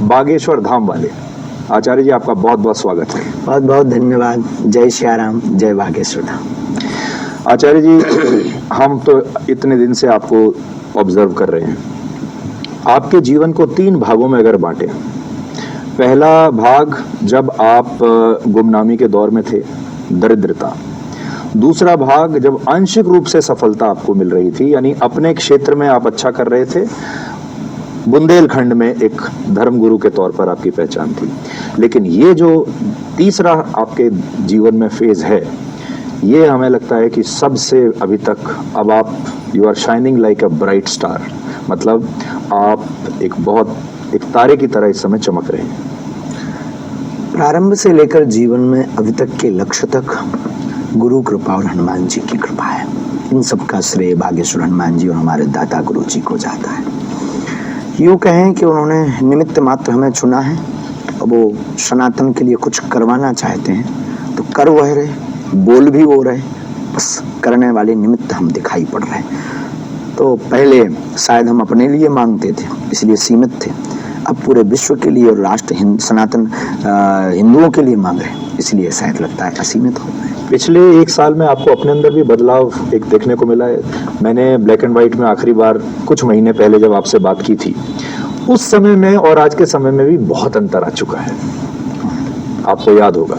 बागेश्वर धाम वाले। आचार्य जी, आपका बहुत बहुत स्वागत है। बहुत बहुत धन्यवाद। जय सियाराम, जय बागेश्वर धाम। आचार्य जी, हम तो इतने दिन से आपको ऑब्जर्व कर रहे हैं। आपके जीवन को 3 भागों में अगर बांटे, पहला भाग जब आप गुमनामी के दौर में थे, दरिद्रता। दूसरा भाग जब आंशिक रूप से सफलता आपको मिल रही थी, यानी अपने क्षेत्र में आप अच्छा कर रहे थे, बुंदेलखंड में एक धर्मगुरु के तौर पर आपकी पहचान थी। लेकिन ये जो तीसरा आपके जीवन में फेज है, ये हमें लगता है कि सबसे अभी तक अब आप you are shining like a bright star, मतलब आप एक तारे की तरह इस समय चमक रहे हैं। प्रारंभ से लेकर जीवन में अभी तक के लक्ष्य तक गुरु कृपा और हनुमान जी की कृपा है। इन सब का श्रेय बागेश्वर हनुमान जी और हमारे दाता गुरु जी को जाता है। यूँ कहें कि उन्होंने निमित्त मात्र हमें चुना है। अब वो सनातन के लिए कुछ करवाना चाहते हैं तो कर वह रहे, बोल भी वो रहे, बस करने वाले निमित्त हम दिखाई पड़ रहे हैं। तो पहले शायद हम अपने लिए मांगते थे, इसलिए सीमित थे। अब पूरे विश्व के लिए और राष्ट्र सनातन हिंदुओं के लिए मांग रहे हैं, इसलिए शायद लगता है असीमित हो गए। पिछले 1 साल में आपको अपने अंदर भी बदलाव एक देखने को मिला है। मैंने ब्लैक एंड व्हाइट में आखिरी बार कुछ महीने पहले जब आपसे बात की थी, उस समय में और आज के समय में भी बहुत अंतर आ चुका है। आपको याद होगा,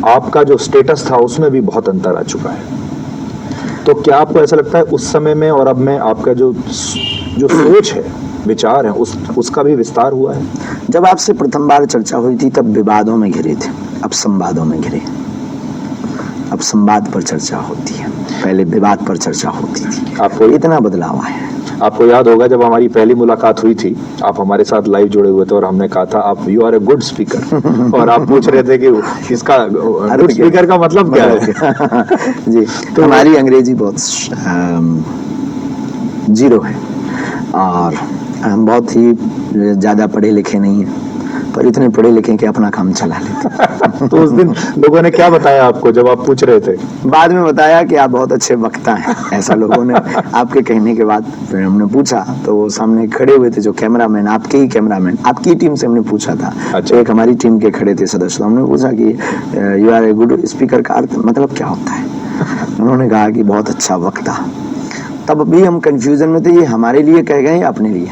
आपका जो स्टेटस था उसमें भी बहुत अंतर आ चुका है। तो क्या आपको ऐसा लगता है उस समय में और अब में आपका जो सोच है, विचार है, उसका भी विस्तार हुआ है? जब आपसे प्रथम बार चर्चा हुई थी तब विवादों में घिरे थे, अब संवादों में घिरे। अब संवाद पर चर्चा होती है, पहले विवाद पर चर्चा होती थी। आपको इतना बदलाव आया है। आपको याद होगा जब हमारी पहली मुलाकात हुई थी, आप हमारे साथ लाइव जुड़े हुए थे और हमने कहा था आप you are a good speaker और आप पूछ रहे थे कि इसका गुड स्पीकर का मतलब क्या है? जी, तो हमारी अंग्रेजी बहुत जीरो है और हम बहुत ही ज्यादा पढ़े लिखे नहीं हैं, पर इतने पढ़े लिखे कि अपना काम चला लेते। तो उस दिन लोगों ने क्या बताया आपको जब आप पूछ रहे थे? बाद में बताया कि आप बहुत अच्छे वक्ता हैं, ऐसा लोगों ने आपके कहने के बाद। फिर हमने पूछा तो वो सामने खड़े हुए थे जो कैमरामैन, आपके ही कैमरामैन, आपकी टीम से हमने पूछा था। अच्छा। एक हमारी टीम के खड़े थे सदस्य, हमने पूछा कि you are a good speaker का अर्थ मतलब क्या होता है? उन्होंने कहा कि बहुत अच्छा वक्ता। तब भी हम कंफ्यूजन में थे, ये हमारे लिए कह गए या अपने लिए।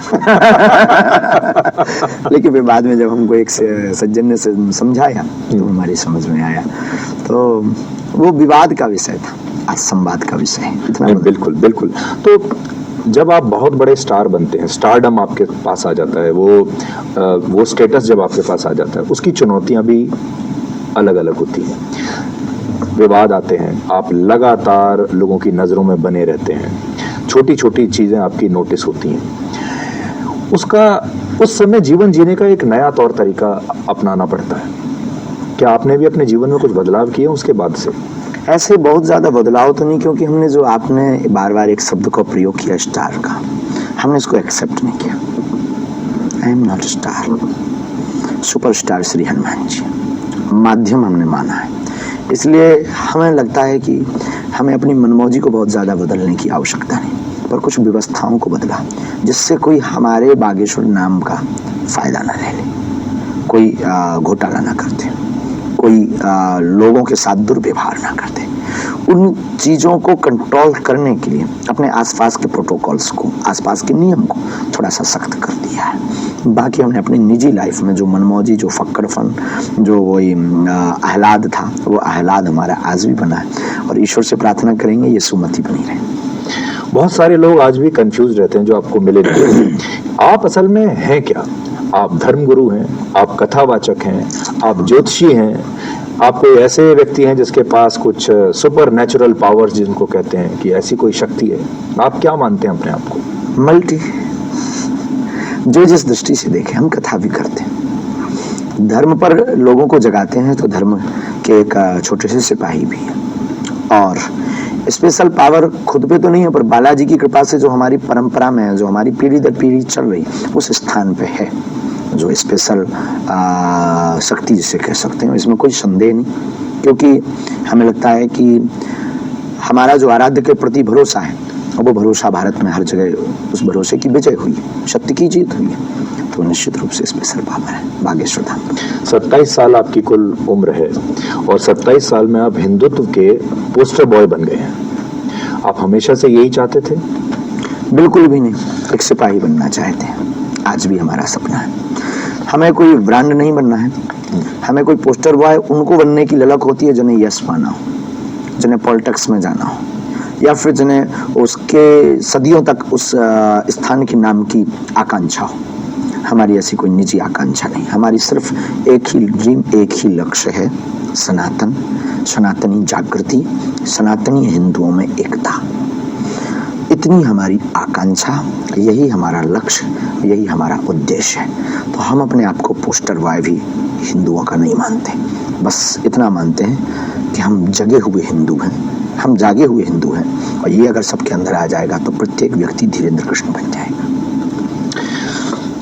लेकिन फिर बाद में जब हमको एक सज्जन ने समझाया तो हमारी समझ में आया। तो वो विवाद का विषय था, आज संवाद का विषय है। इतना बिल्कुल बिल्कुल। तो जब आप बहुत बड़े स्टार बनते हैं, स्टारडम आपके पास आ जाता है, वो स्टेटस जब आपके पास आ जाता है, उसकी चुनौतियां भी अलग अलग होती हैं। विवाद आते हैं, आप लगातार लोगों की नजरों में बने रहते हैं, छोटी छोटी चीजें आपकी नोटिस होती हैं। उस समय जीवन जीने का एक नया तौर तरीका अपनाना पड़ता है। क्या आपने भी अपने जीवन में कुछ बदलाव किए उसके बाद से? ऐसे बहुत ज्यादा बदलाव तो नहीं, क्योंकि हमने जो आपने बार बार एक शब्द को प्रयोग किया स्टार का, हमने इसको एक्सेप्ट नहीं किया। I am not star, superstar Shri Hanuman ji माध्यम हमने माना है। इसलिए हमें लगता है कि हमें अपनी मनमौजी को बहुत ज़्यादा बदलने की आवश्यकता नहीं, पर कुछ व्यवस्थाओं को बदला जिससे कोई हमारे बागेश्वर नाम का फायदा ना ले ले, कोई घोटाला ना करते, कोई लोगों के साथ दुर्व्यवहार ना करते। उन चीज़ों को कंट्रोल करने के लिए अपने आसपास के प्रोटोकॉल्स को, आसपास के नियम को थोड़ा सा सख्त कर दिया है। बाकी हमने अपनी निजी लाइफ में जो मनमौजी, जो फक्कड़पन, जो वही आह्लाद था, वो आह्लाद हमारा आज भी बना है और ईश्वर से प्रार्थना करेंगे ये सुमति बनी रहे। बहुत सारे लोग आज भी कंफ्यूज रहते हैं जो आपको मिले। आप असल में हैं क्या? आप धर्मगुरु हैं, आप कथावाचक हैं, आप ज्योतिषी हैं, आप कोई ऐसे व्यक्ति हैं जिसके पास कुछ सुपर नेचुरल पावर्स जिनको कहते हैं कि ऐसी कोई शक्ति है? आप क्या मानते हैं अपने आप को? मल्टी, जो जिस दृष्टि से देखे। हम कथा भी करते हैं, धर्म पर लोगों को जगाते हैं, तो धर्म के एक छोटे से सिपाही भी है। और स्पेशल पावर खुद पे तो नहीं है, पर बालाजी की कृपा से जो हमारी परंपरा में है, जो हमारी पीढ़ी दर पीढ़ी चल रही, उस स्थान पे है जो स्पेशल शक्ति जिसे कह सकते हैं। इसमें कोई संदेह नहीं, क्योंकि हमें लगता है कि हमारा जो आराध्य के प्रति भरोसा है, वो भरोसा भारत में हर जगह उस भरोसे की विजय हुई है, सत्य की जीत हुई है। तो निश्चित रूप से स्पेशल पावर है बागेश्वर धाम। 27 साल आपकी कुल उम्र है और 27 साल में आप हिंदुत्व के पोस्टर बॉय बन गए हैं। आप हमेशा से यही चाहते थे? बिल्कुल भी नहीं, एक सिपाही बनना चाहते हैं, आज भी हमारा सपना है। हमें कोई ब्रांड नहीं बनना है, हमें कोई पोस्टर बॉय उनको बनने की ललक होती है जिन्हें यश पाना हो, जिन्हें पॉलिटिक्स में जाना हो, या फिर जिन्हें उसके सदियों तक उस स्थान के नाम की आकांक्षा हो। हमारी ऐसी कोई निजी आकांक्षा नहीं, हमारी सिर्फ एक ही ड्रीम, एक ही लक्ष्य है, सनातन, सनातनी जागृति, सनातनी हिंदुओं में एकता। इतनी हमारी आकांक्षा, यही हमारा लक्ष्य, यही हमारा उद्देश्य है। तो हम अपने आप को पोस्टर बॉय भी हिंदुओं का नहीं मानते, बस इतना मानते हैं कि हम जगे हुए हिंदू हैं, हम जागे हुए हिंदू हैं। और ये अगर सबके अंदर आ जाएगा तो प्रत्येक व्यक्ति धीरेन्द्र कृष्ण बन जाएगा।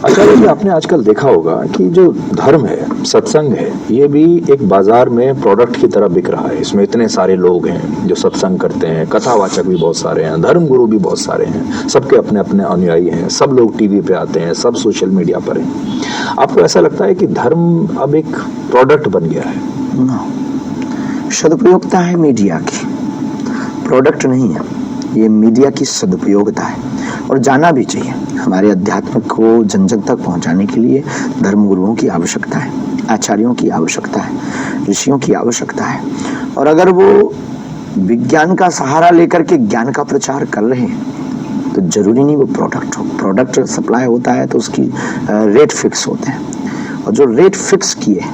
आचार्य जी, आपने आजकल देखा होगा कि जो धर्म है, सत्संग है, ये भी एक बाजार में प्रोडक्ट की तरह बिक रहा है। इसमें इतने सारे लोग हैं जो सत्संग करते हैं, कथावाचक भी बहुत सारे हैं, धर्म गुरु भी बहुत सारे हैं, सबके अपने अपने अनुयायी हैं, सब लोग टीवी पे आते हैं, सब सोशल मीडिया पर हैं। आपको ऐसा लगता है कि धर्म अब एक प्रोडक्ट बन गया है? सदुपयोगता है मीडिया की, प्रोडक्ट नहीं है। ये मीडिया की सदुपयोगता है और जाना भी चाहिए। हमारे अध्यात्म को जन जन तक पहुंचाने के लिए धर्मगुरुओं की आवश्यकता है, आचार्यों की आवश्यकता है, ऋषियों की आवश्यकता है। और अगर वो विज्ञान का सहारा लेकर के ज्ञान का प्रचार कर रहे हैं तो जरूरी नहीं वो प्रोडक्ट हो। प्रोडक्ट सप्लाई होता है तो उसकी रेट फिक्स होते हैं, और जो रेट फिक्स किए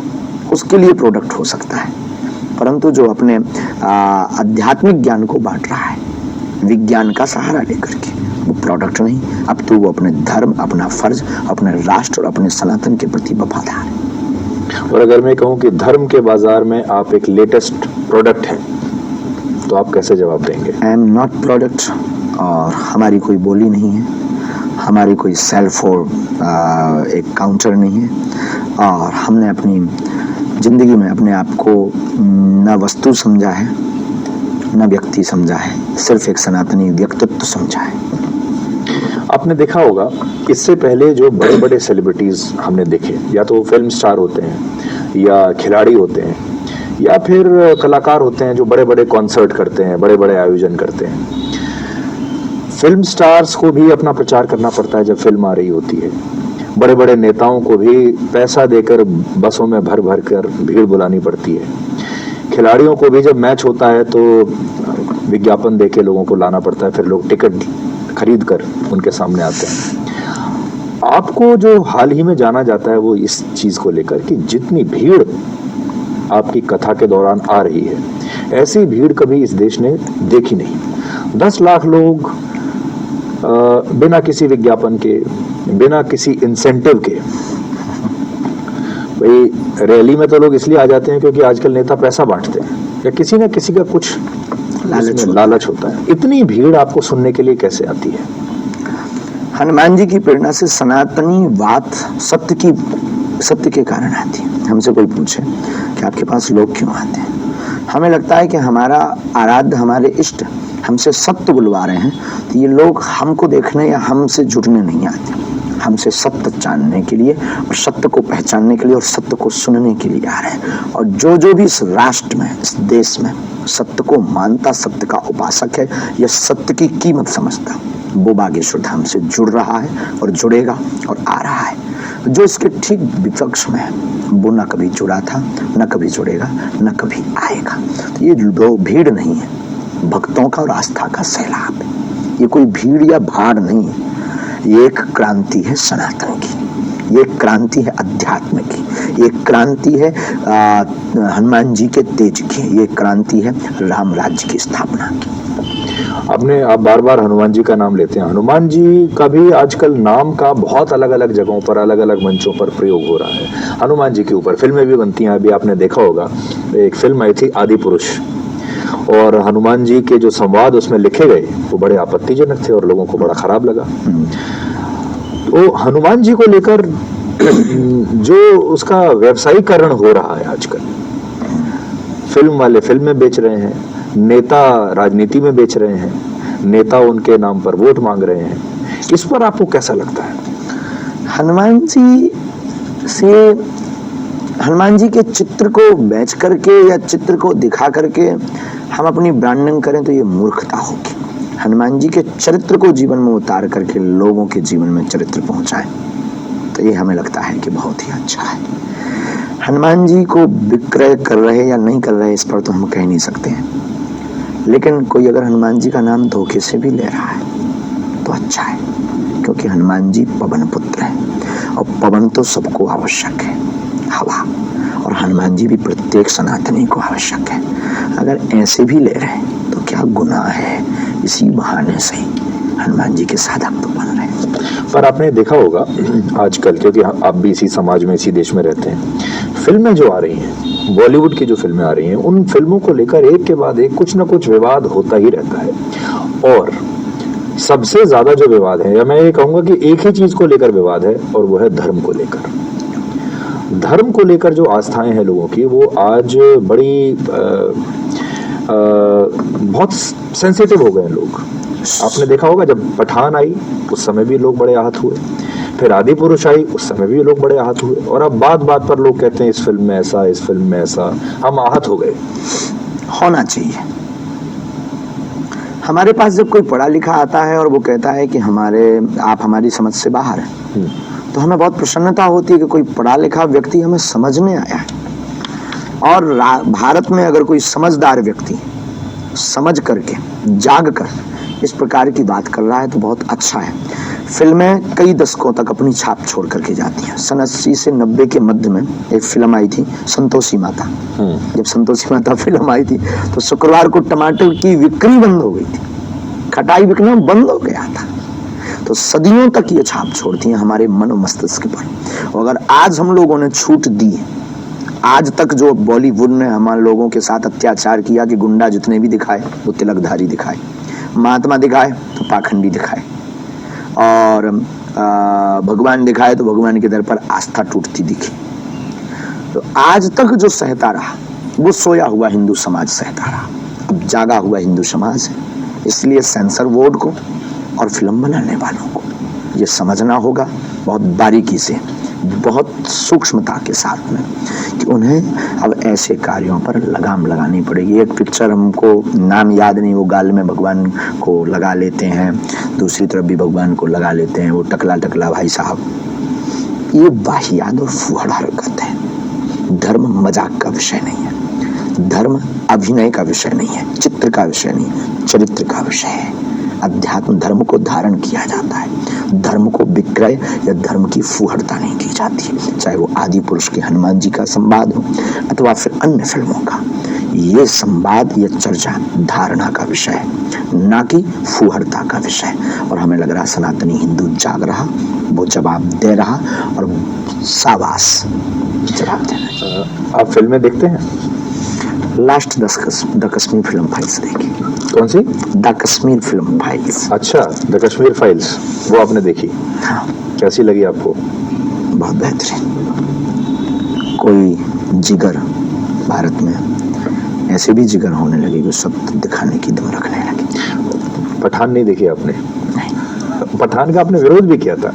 उसके लिए प्रोडक्ट हो सकता है। परंतु जो अपने आध्यात्मिक ज्ञान को बांट रहा है विज्ञान का सहारा लेकर के, वो प्रोडक्ट नहीं, अब तो वो अपने धर्म, अपना फर्ज, अपने राष्ट्र और अपने सनातन के प्रति वफादार है। और अगर मैं कहूँ कि धर्म के बाजार में आप एक लेटेस्ट प्रोडक्ट हैं, तो आप कैसे जवाब देंगे? आई एम नॉट प्रोडक्ट, और हमारी कोई बोली नहीं है, हमारी कोई सेल्फ और एक काउंटर नहीं है, और हमने अपनी जिंदगी में अपने आप को न वस्तु समझा है न व्यक्ति समझा है, सिर्फ एक सनातनी व्यक्तित्व समझा है। आपने देखा होगा इससे पहले जो बड़े बड़े सेलिब्रिटीज हमने देखे, या तो फिल्म स्टार होते हैं, या खिलाड़ी होते हैं, या फिर कलाकार होते हैं जो बड़े बड़े कॉन्सर्ट करते हैं, बड़े बड़े आयोजन करते हैं। फिल्म स्टार्स को भी अपना प्रचार करना पड़ता है जब फिल्म आ रही होती है। बड़े बड़े नेताओं को भी पैसा देकर बसों में भर भर कर भीड़ बुलानी पड़ती है। खिलाड़ियों को भी जब मैच होता है तो विज्ञापन देके लोगों को लाना पड़ता है, फिर लोग टिकट खरीद कर उनके सामने आते हैं। आपको जो हाल ही में जाना जाता है वो इस चीज को लेकर कि जितनी भीड़ आपकी कथा के दौरान आ रही है, ऐसी भीड़ कभी इस देश ने देखी नहीं। 10 लाख लोग बिना किसी विज्ञापन के, बिना किसी इंसेंटिव के। भाई रैली में तो लोग इसलिए आ जाते हैं क्योंकि आजकल नेता पैसा बांटते हैं, या किसी न किसी का कुछ लालच होता है। इतनी भीड़ आपको सुनने के लिए कैसे आती है? हनुमान जी की प्रेरणा से सनातनी बात सत्य के कारण आती है। हमसे कोई पूछे कि आपके पास लोग क्यों आते हैं, हमें लगता है कि हमारा आराध्य, हमारे इष्ट हमसे सत्य बुलवा रहे हैं, तो ये लोग हमको देखने या हमसे जुड़ने नहीं आते, हमसे सत्य जानने के लिए और सत्य को पहचानने के लिए और सत्य को सुनने के लिए आ रहे हैं। और जो भी इस राष्ट्र में, इस देश में सत्य को मानता, सत्य का उपासक है, यह सत्य की कीमत समझता, वो बागेश्वर धाम से जुड़ रहा है और जुड़ेगा और आ रहा है। जो इसके ठीक विपक्ष में है वो न कभी जुड़ा था, न कभी जुड़ेगा, न कभी आएगा। तो ये भीड़ नहीं है, भक्तों का और आस्था का सैलाब है। ये कोई भीड़ या भाड़ नहीं है, ये एक क्रांति है सनातन की, ये क्रांति है अध्यात्म की, ये क्रांति है हनुमान जी के तेज की, ये क्रांति है राम राज्य की स्थापना की। आप बार बार हनुमान जी का नाम लेते हैं। हनुमान जी का भी आजकल नाम का बहुत अलग अलग जगहों पर, अलग अलग मंचों पर प्रयोग हो रहा है। हनुमान जी के ऊपर फिल्में भी बनती हैं। अभी आपने देखा होगा एक फिल्म आई थी आदि पुरुष, और हनुमान जी के जो संवाद उसमें लिखे गए वो बड़े आपत्तिजनक थे और लोगों को बड़ा खराब लगा। तो हनुमान जी को लेकर जो उसका व्यवसायीकरण हो रहा है आजकल, फिल्म वाले फिल्में बेच रहे हैं, नेता राजनीति में बेच रहे हैं, नेता उनके नाम पर वोट मांग रहे हैं, इस पर आपको कैसा लगता है? हनुमान जी से, हनुमान जी के चित्र को बेच करके या चित्र को दिखा करके हम अपनी ब्रांडिंग करें तो ये मूर्खता होगी। हनुमान जी के चरित्र को जीवन में उतार करके लोगों के जीवन में चरित्र पहुंचाएं तो ये हमें लगता है कि बहुत ही अच्छा है। हनुमान जी को विक्रय कर रहे या नहीं कर रहे इस पर तो हम कह नहीं सकते हैं, लेकिन कोई अगर हनुमान जी का नाम धोखे से भी ले रहा है तो अच्छा है, क्योंकि हनुमान जी पवन पुत्र है और पवन तो सबको आवश्यक है, हवा, और हनुमान जी भी प्रत्येक सनातनी को आवश्यक है। अगर ऐसे भी ले रहे हैं तो क्या गुनाह है, इसी बहाने से हनुमान जी के साधक तो बन रहे हैं। पर आपने देखा होगा आजकल, क्योंकि आप भी इसी समाज में, इसी देश में रहते हैं, फिल्में जो आ रही हैं, बॉलीवुड की जो फिल्में आ रही हैं, उन फिल्मों को लेकर एक के बाद एक कुछ ना कुछ विवाद होता ही रहता है। और सबसे ज्यादा जो विवाद है, या मैं ये कहूंगा कि एक ही चीज को लेकर विवाद है, और वो है धर्म को लेकर। धर्म को लेकर जो आस्थाएं हैं लोगों की, वो आज बड़ी बहुत सेंसिटिव हो गए हैं लोग। आपने देखा होगा जब पठान आई उस समय भी लोग बड़े आहत हुए, फिर आदि पुरुष आई उस समय भी लोग बड़े आहत हुए, और अब बात बात पर लोग कहते हैं इस फिल्म में ऐसा, इस फिल्म में ऐसा। हम आहत हो गए। होना चाहिए। हमारे पास जब कोई पढ़ा लिखा आता है और वो कहता है कि आप हमारी समझ से बाहर हैं, तो हमें बहुत प्रसन्नता होती है कि कोई पढ़ा लिखा व्यक्ति हमें समझने आया है। और भारत में अगर कोई समझदार व्यक्ति समझ करके, जाग कर इस प्रकार की बात कर रहा है तो बहुत अच्छा है। फिल्में कई दशकों तक अपनी छाप छोड़ करके जाती हैं। सन 80 से 90 के मध्य में एक फिल्म आई थी, संतोषी माता। जब संतोषी माता फिल्म आई थी तो शुक्रवार को टमाटर की बिक्री बंद हो गई थी, खटाई बिकना बंद हो गया था। तो सदियों तक ये छाप छोड़ती हैं हमारे मन और मस्तिष्क पर। और अगर आज हम लोगों ने छूट दी, आज तक जो बॉलीवुड ने हमारे लोगों के साथ अत्याचार किया कि गुंडा जितने भी दिखाए वो तिलकधारी दिखाए, महात्मा दिखाए तो पाखंडी दिखाए, और भगवान दिखाए तो भगवान के दर पर आस्था टूटती दिखी। तो आज तक जो सहता रहा वो सोया हुआ हिंदू समाज सहता रहा। अब जागा हुआ हिंदू समाज है, इसलिए सेंसर बोर्ड को और फिल्म बनाने वालों को ये समझना होगा बहुत बारीकी से, बहुत सूक्ष्मता के साथ में, कि उन्हें अब ऐसे कार्यों पर लगाम लगानी पड़ेगी। एक पिक्चर हमको नाम याद नहीं, वो गाल में भगवान को लगा लेते हैं, दूसरी तरफ भी भगवान को लगा लेते हैं, वो टकला टकला भाई साहब। ये वाहियात और फुहड़ हरकत है। धर्म मजाक का विषय नहीं है, धर्म अभिनय का विषय नहीं है, चित्र का विषय नहीं है, चरित्र का विषय है। अध्यात्म धर्म को धारण किया जाता है, धर्म को विक्रय या धर्म की फुहड़ता नहीं की जाती, चाहे वो आदि पुरुष के हनुमान जी का संवाद हो अथवा फिर अन्य फिल्मों का। ये संवाद, ये चर्चा धारणा का विषय है, ना कि फुहड़ता का विषय। और हमें लग रहा सनातनी हिंदू जाग रहा, वो जवाब दे रहा, और शाबाश जवाब दे रहा। आप फिल्में देखते हैं? Last the Kashmir film files देखी। कौन सी? The Kashmir film files. अच्छा, द कश्मीर फाइल्स, वो आपने देखी? हाँ। कैसी लगी आपको? बहुत बेहतरीन। कोई जिगर भारत में ऐसे भी जिगर होने लगे जो सब दिखाने की दम रखने लगे। पठान नहीं देखी आपने? नहीं। पठान का आपने विरोध भी किया था।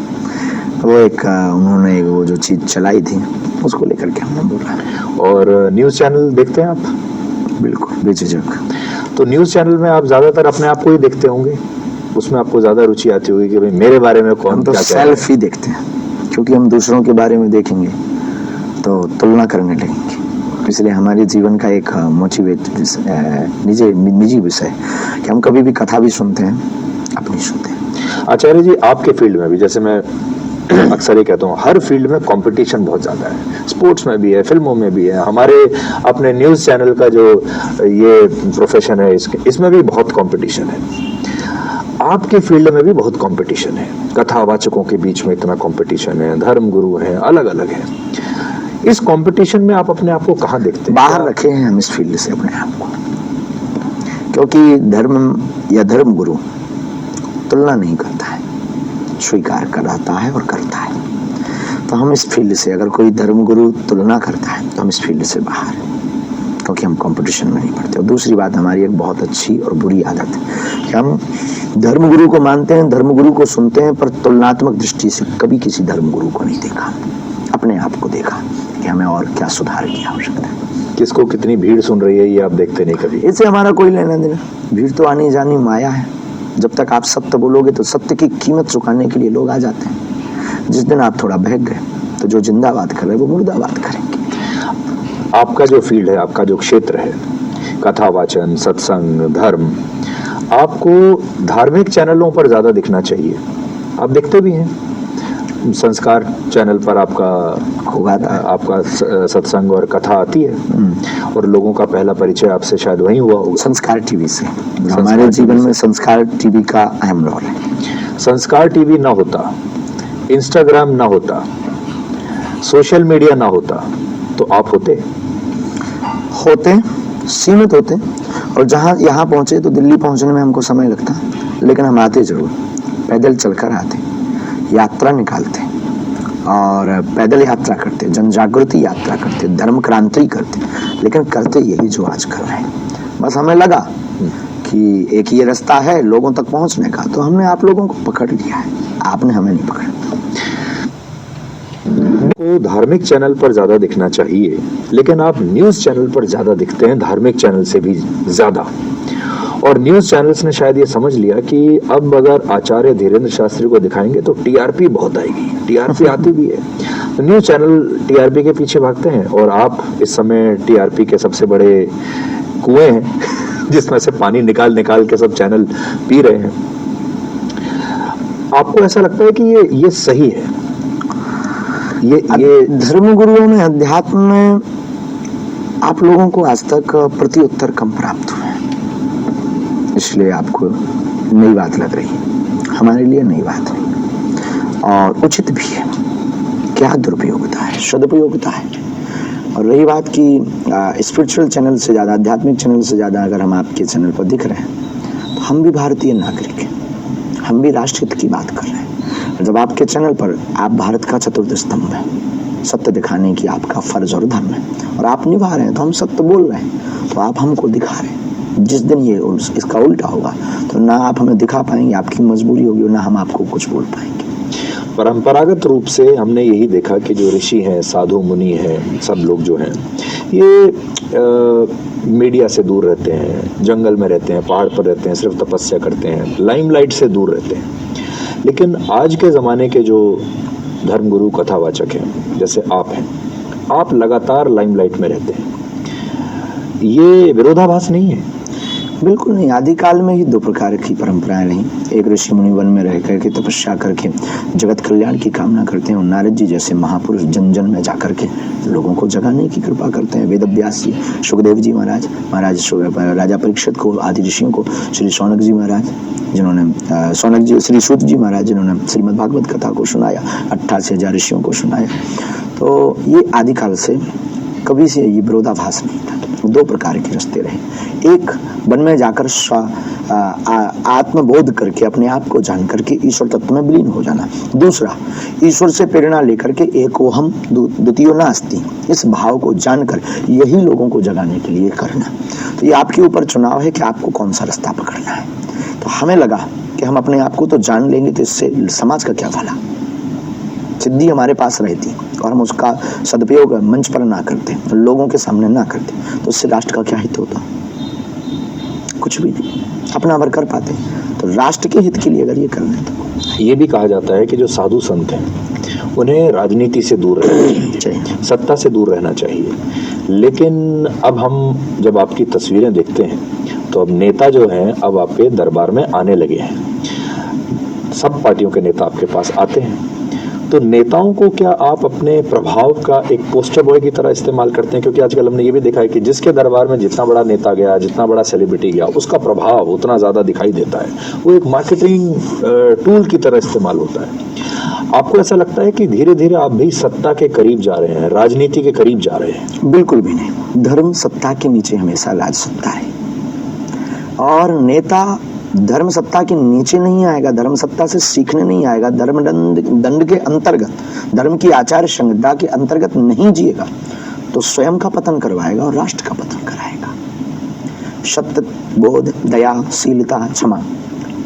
वो एक उन्होंने वो जो चीज चलाई थी उसको लेकर के हमने बोला। और न्यूज चैनल देखते हैं आप? बिल्कुल बेझिझक। तो न्यूज चैनल में आप ज्यादातर अपने आप को ही देखते होंगे, उसमें आपको ज्यादा रुचि आती होगी कि भाई मेरे बारे में कौन हम तो क्या सेल्फ ही देखते हैं, क्योंकि हम दूसरों के बारे में देखेंगे तो तुलना करने लगेंगे। इसलिए हमारे जीवन का एक मोटिवेट निजी विषय कि हम कभी भी कथा भी सुनते हैं, अपनी सुनते हैं। आचार्य जी, आपके फील्ड में भी, जैसे मैं अक्सर ये कहता हूँ, हर फील्ड में कंपटीशन बहुत ज्यादा है। स्पोर्ट्स में भी है, फिल्मों में भी है, हमारे अपने न्यूज चैनल का जो ये प्रोफेशन है इसमें भी बहुत कंपटीशन है। आपके फील्ड में भी बहुत कंपटीशन है, कथावाचकों के बीच में इतना कंपटीशन है, धर्म गुरु है, अलग अलग है। इस कंपटीशन में आप अपने आप को कहाँ देखते हैं? बाहर रखे हैं हम इस फील्ड से अपने आप को, क्योंकि धर्म या धर्म गुरु तुलना नहीं करता है, स्वीकार कराता है और करता है। तो हम इस फील्ड से, अगर कोई धर्मगुरु तुलना करता है तो हम इस फील्ड से बाहर हैं। क्योंकि हम कंपटीशन में नहीं पढ़ते। और दूसरी बात, हमारी एक बहुत अच्छी और बुरी आदत है कि हम धर्मगुरु को मानते हैं, धर्मगुरु को सुनते हैं, पर तुलनात्मक दृष्टि से कभी किसी धर्मगुरु को नहीं देखा, अपने आप को देखा कि हमें और क्या सुधार की आवश्यकता है। किसको कितनी भीड़ सुन रही है ये आप देखते नहीं कभी। इससे हमारा कोई लेना देना, भीड़ तो आनी जानी माया है। जब तक आप सत्य बोलोगे तो सत्य की कीमत चुकाने के लिए लोग आ जाते हैं। जिस दिन आप थोड़ा बहक गए तो जो जिंदाबाद कर रहे हैं वो मुर्दाबाद करेंगे। आपका जो फील्ड है, आपका जो क्षेत्र है, कथा वाचन, सत्संग, धर्म, आपको धार्मिक चैनलों पर ज्यादा दिखना चाहिए। आप देखते भी हैं, संस्कार चैनल पर आपका सत्संग और कथा आती है और लोगों का पहला परिचय आपसे शायद वहीं हुआ होगा। संस्कार टीवी से हमारे जीवन में संस्कार टीवी का अहम रोल है। संस्कार टीवी ना होता, इंस्टाग्राम ना होता, सोशल मीडिया ना होता तो आप होते सीमित होते, और जहाँ यहाँ पहुंचे तो दिल्ली पहुंचने में हमको समय लगता, लेकिन हम आते जरूर, पैदल चलकर आते, यात्रा निकालते और पैदल यात्रा करते, जन जागृति यात्रा करते, धर्म क्रांति करते, लेकिन करते यही जो आज कर रहे हैं। बस हमें लगा कि एक ये रास्ता है लोगों तक पहुंचने का, तो हमने आप लोगों को पकड़ लिया है, आपने हमें नहीं पकड़ा। को धार्मिक चैनल पर ज्यादा दिखना चाहिए, लेकिन आप न्यूज चैनल पर ज्यादा दिखते हैं, धार्मिक चैनल से भी ज्यादा। और न्यूज चैनल्स ने शायद ये समझ लिया कि अब अगर आचार्य धीरेन्द्र शास्त्री को दिखाएंगे तो टीआरपी बहुत आएगी, टीआरपी आती भी है, तो न्यूज चैनल टीआरपी के पीछे भागते हैं। और आप इस समय टीआरपी के सबसे बड़े कुएं हैं जिसमें से पानी निकाल निकाल के सब चैनल पी रहे हैं। आपको ऐसा लगता है कि ये सही है? ये धर्मगुरुओं में, अध्यात्म में आप लोगों को आज तक प्रत्युत्तर कम प्राप्त हुए, इसलिए आपको नई बात लग रही है, हमारे लिए नई बात नहीं, और उचित भी है। क्या दुरुपयोगिता है, सदुपयोगिता है। और रही बात की स्पिरिचुअल चैनल से ज़्यादा, आध्यात्मिक चैनल से ज़्यादा अगर हम आपके चैनल पर दिख रहे हैं तो हम भी भारतीय नागरिक हैं, हम भी राष्ट्रहित की बात कर रहे हैं। जब आपके चैनल पर आप भारत का चतुर्थ स्तंभ है, सत्य दिखाने की आपका फर्ज और धर्म है, और आप निभा रहे हैं, तो हम सत्य बोल रहे हैं, तो आप हमको दिखा रहे हैं। जिस दिन ये इसका उल्टा होगा तो ना आप हमें दिखा पाएंगे, आपकी मजबूरी होगी, और ना हम आपको कुछ बोल पाएंगे। परंपरागत रूप से हमने यही देखा कि जो ऋषि हैं, साधु मुनि हैं, सब लोग जो हैं ये मीडिया से दूर रहते हैं, जंगल में रहते हैं, पहाड़ पर रहते हैं, सिर्फ तपस्या करते हैं, लाइमलाइट से दूर रहते हैं। लेकिन आज के ज़माने के जो धर्मगुरु कथावाचक हैं, जैसे आप हैं, आप लगातार लाइमलाइट में रहते हैं। ये विरोधाभास नहीं है? बिल्कुल नहीं। आदिकाल में ही दो प्रकार की परंपराएं रहीं। एक ऋषि मुनि वन में रह करके तपस्या करके जगत कल्याण की कामना करते हैं, और नारद जी जैसे महापुरुष जन जन में जाकर के लोगों को जगाने की कृपा करते हैं। वेदव्यास जी, सुखदेव जी महाराज, राजा परीक्षित को, आदि ऋषियों को, श्री शौनक जी महाराज जिन्होंने श्री सूत जी महाराज जिन्होंने श्रीमद् भागवत कथा को सुनाया, 88,000 ऋषियों को सुनाया। तो ये आदिकाल से कभी से ये विरोधाभास नहीं था। दो प्रकार के रास्ते रहे। एक, वन में जाकर आत्मबोध करके अपने आप को जान करके ईश्वर तत्व में विलीन हो जाना। दूसरा, ईश्वर से प्रेरणा लेकर के एको हम द्वितीयो नास्ति, इस भाव को जानकर यही लोगों को जगाने के लिए करना। तो ये आपके ऊपर चुनाव है कि आपको कौन सा रास्ता पकड़ना है। तो हमें लगा कि हम अपने आप को तो जान लेंगे तो इससे समाज का क्या भला, सिद्धि हमारे पास रहती और हम उसका सदुपयोग मंच पर ना करते, लोगों के सामने ना करते, तो उससे राष्ट्र का क्या हित होता? कुछ भी नहीं। अपना भर कर पाते, तो राष्ट्र के हित के लिए अगर ये कर रहे तो। ये भी कहा जाता है कि जो साधु संत हैं उन्हें राजनीति से दूर रहना चाहिए, सत्ता से दूर रहना चाहिए। लेकिन अब हम जब आपकी तस्वीरें देखते हैं तो अब नेता जो हैं अब आपके दरबार में आने लगे हैं, सब पार्टियों के नेता आपके पास आते हैं। तो नेताओं को क्या आप अपने प्रभाव का एक पोस्टर बॉय की तरह इस्तेमाल करते हैं? क्योंकि आजकल हमने ये भी देखा है कि जिसके दरबार में जितना बड़ा नेता गया, जितना बड़ा सेलिब्रिटी गया, उसका प्रभाव उतना ज़्यादा दिखाई देता है। वो एक मार्केटिंग टूल की तरह इस्तेमाल होता है। आपको ऐसा लगता है कि धीरे धीरे आप भी सत्ता के करीब जा रहे हैं, राजनीति के करीब जा रहे हैं? बिल्कुल भी नहीं। धर्म सत्ता के नीचे हमेशा राज सत्ता है, और नेता धर्म सत्ता के नीचे नहीं आएगा, धर्म सत्ता से सीखने नहीं आएगा, धर्म दंड के अंतर्गत, धर्म की आचार संहिता के अंतर्गत नहीं जिएगा तो स्वयं का पतन करवाएगा और राष्ट्र का पतन कराएगा। सत्य, बोध, दया, शीलता, क्षमा,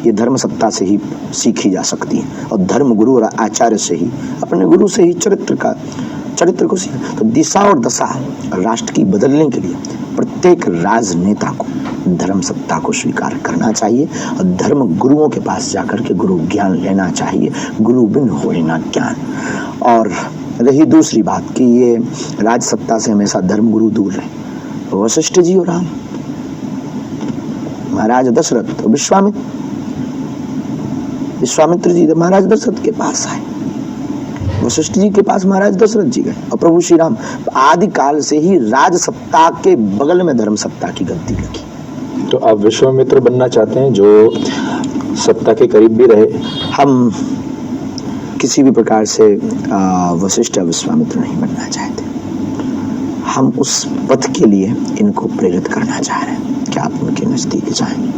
ये धर्म सत्ता से ही सीखी जा सकती है और धर्म गुरु और आचार्य से ही, अपने गुरु से ही चरित्र को सीख। तो दिशा और दशा राष्ट्र की बदलने के लिए प्रत्येक राजनेता को धर्म सत्ता को स्वीकार करना चाहिए और धर्म गुरुओं के पास जाकर के गुरु ज्ञान लेना चाहिए। गुरु बिन होए ना ज्ञान। और रही दूसरी बात कि ये राज सत्ता से हमेशा धर्म गुरु दूर रहे, वशिष्ठ जी और राम, महाराज दशरथ और विश्वामित्र जी महाराज दशरथ के पास आए, वशिष्ठ जी के पास महाराज दशरथ जी गए और प्रभु श्री राम। आदि काल से ही राज सत्ता के बगल में धर्म सत्ता की गद्दी लगी। तो आप विश्वामित्र बनना चाहते हैं जो सत्ता के करीब भी रहे? हम किसी भी प्रकार से वशिष्ठ या विश्वामित्र नहीं बनना चाहते। हम उस पथ के लिए इनको प्रेरित करना चाह रहे हैं कि आप उनके नजदीक जाएं।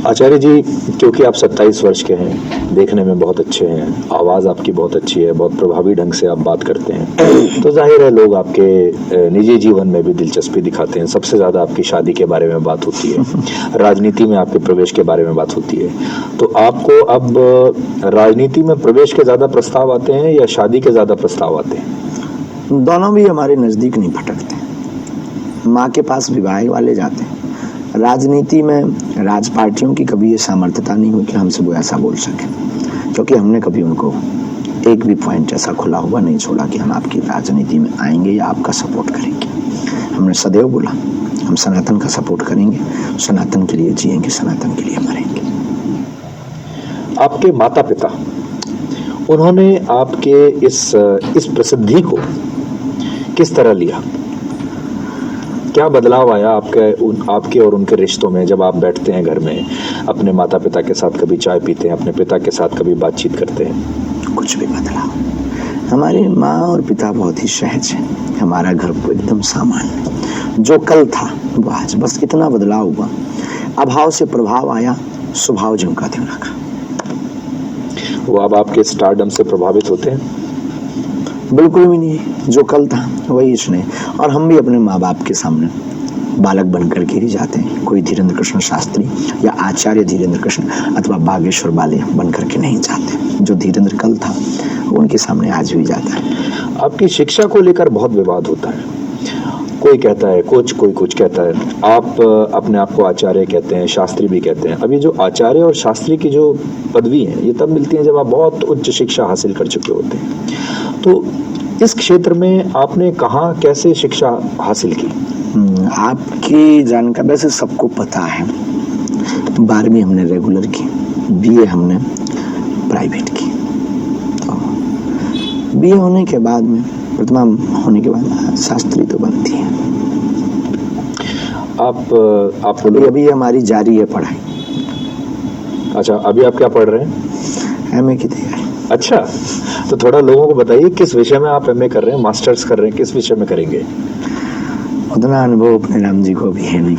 आचार्य जी, क्योंकि आप 27 वर्ष के हैं, देखने में बहुत अच्छे हैं, आवाज़ आपकी बहुत अच्छी है, बहुत प्रभावी ढंग से आप बात करते हैं, तो जाहिर है लोग आपके निजी जीवन में भी दिलचस्पी दिखाते हैं। सबसे ज़्यादा आपकी शादी के बारे में बात होती है, राजनीति में आपके प्रवेश के बारे में बात होती है। तो आपको अब राजनीति में प्रवेश के ज़्यादा प्रस्ताव आते हैं या शादी के ज़्यादा प्रस्ताव आते हैं? दोनों भी हमारे नज़दीक नहीं भटकते। माँ के पास विवाह वाले जाते हैं। राजनीति में राज पार्टियों की कभी ये सामर्थ्यता नहीं हुई कि हमसे वो ऐसा बोल सके, क्योंकि हमने कभी उनको एक भी पॉइंट ऐसा खुला हुआ नहीं छोड़ा कि हम आपकी राजनीति में आएंगे या आपका सपोर्ट करेंगे। हमने सदैव बोला हम सनातन का सपोर्ट करेंगे, सनातन के लिए जिएंगे, सनातन के लिए मरेंगे। आपके माता पिता, उन्होंने आपके इस प्रसिद्धि को किस तरह लिया? क्या बदलाव आया आपके और उनके रिश्तों में जब आप बैठते हैं घर में, अपने माता पिता के साथ कभी चाय पीते हैं, अपने पिता के साथ कभी बातचीत करते हैं? कुछ भी बदलाव। हमारी माँ और पिता बहुत ही सहज हैं, हमारा घर को एकदम सामान्य, जो कल था वो आज, बस इतना बदलाव हुआ। अभाव से प्रभाव आया, स्वभाव ज्यों का त्यों रखा। वो अब आपके स्टारडम से प्रभावित होते हैं? बिल्कुल भी नहीं, जो कल था वही स्नेह। और हम भी अपने माँ बाप के सामने बालक बनकर के ही जाते हैं। कोई धीरेन्द्र कृष्ण शास्त्री या आचार्य धीरेन्द्र कृष्ण अथवा बागेश्वर बाले बनकर के नहीं जाते। जो धीरेन्द्र कल था उनके सामने आज भी जाता है। आपकी शिक्षा को लेकर बहुत विवाद होता है, कोई कहता है कुछ, कोई कुछ कहता है। आप अपने आप को आचार्य कहते हैं, शास्त्री भी कहते हैं। अभी जो आचार्य और शास्त्री की जो पदवी है ये तब मिलती है जब आप बहुत उच्च शिक्षा हासिल कर चुके होते हैं। तो इस क्षेत्र में आपने कहाँ कैसे शिक्षा हासिल की? आपकी जानकारी वैसे सबको पता है। 12वीं हमने रेगुलर की, बीए हमने प्राइवेट की। तो बीए होने के बाद में, प्रतिमा होने के बाद शास्त्री तो बनती है। आप अभी हमारी जारी है पढ़ाई। अच्छा, अभी आप क्या पढ़ रहे हैं? एमए की तैयारी। अच्छा, तो थोड़ा लोगों को बताइए किस विषय में आप एमए कर रहे हैं, मास्टर्स कर रहे हैं, किस विषय में करेंगे? उतना अनुभव अपने राम जी को भी है नहीं।